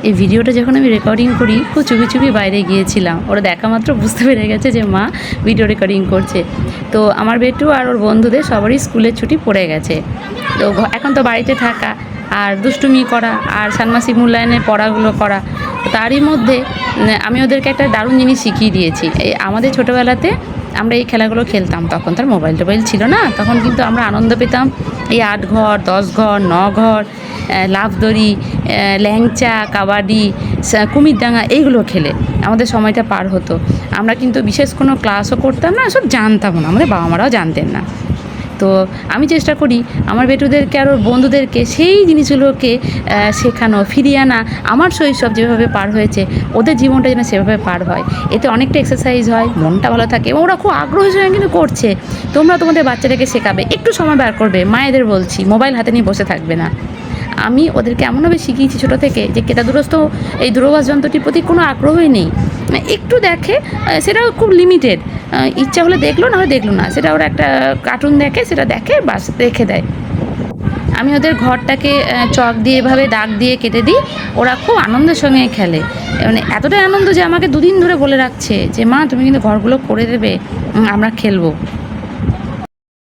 এই ভিডিওটা যখন আমি রেকর্ডিং করি খুব চুপি চুপি বাইরে গিয়েছিলাম, ওরা দেখা মাত্র বুঝতে পেরে গেছে যে মা ভিডিও রেকর্ডিং করছে। তো আমার বেটু আর ওর বন্ধুদের সবারই স্কুলের ছুটি পড়ে গেছে। তো এখন তো বাড়িতে থাকা আর দুষ্টুমি করা আর ষান্মাসিক মূল্যায়নের পড়াগুলো করা, তারই মধ্যে আমি ওদেরকে একটা দারুণ জিনিস শিখিয়ে দিয়েছি। এই আমাদের ছোটোবেলাতে আমরা এই খেলাগুলো খেলতাম, তখন তার মোবাইল টোবাইল ছিল না, তখন কিন্তু আমরা আনন্দ পেতাম এই 8 ঘর 10 ঘর 9 ঘর, লাফদড়ি, ল্যাংচা, কাবাডি, কুমিরডাঙ্গা এইগুলো খেলে আমাদের সময়টা পার হতো। আমরা কিন্তু বিশেষ কোনো ক্লাসও করতাম না, সব জানতাম না, আমাদের বাবা মারাও জানতেন না। তো আমি চেষ্টা করি আমার বেটুদেরকে আর ওর বন্ধুদেরকে সেই জিনিসগুলোকে শেখানো, ফিরিয়ে আনা। আমার শৈশব যেভাবে পার হয়েছে ওদের জীবনটা যেন সেভাবে পার হয়, এতে অনেকটা এক্সারসাইজ হয়, মনটা ভালো থাকে এবং ওরা খুব আগ্রহের সঙ্গে কিন্তু করছে। তোমরা তোমাদের বাচ্চাটাকে শেখাবে, একটু সময় বার করবে, মায়েদের বলছি মোবাইল হাতে নিয়ে বসে থাকবে না। আমি ওদেরকে এমনভাবে শিখিয়েছি ছোটো থেকে যে কেতাদুরস্ত এই দূরভাষ যন্ত্রটির প্রতি কোনো আগ্রহই নেই, একটু দেখে, সেটাও খুব লিমিটেড, ইচ্ছা হলে দেখলো, না হলে দেখলো না, সেটা ওরা একটা কার্টুন দেখে, সেটা দেখে বাস রেখে দেয়। আমি ওদের ঘরটাকে চক দিয়ে এভাবে দাগ দিয়ে কেটে দিই, ওরা খুব আনন্দের সঙ্গে খেলে, মানে এতটাই আনন্দ যে আমাকে 2 দিন ধরে বলে রাখছে যে মা তুমি কিন্তু ঘরগুলো করে দেবে, আমরা খেলবো।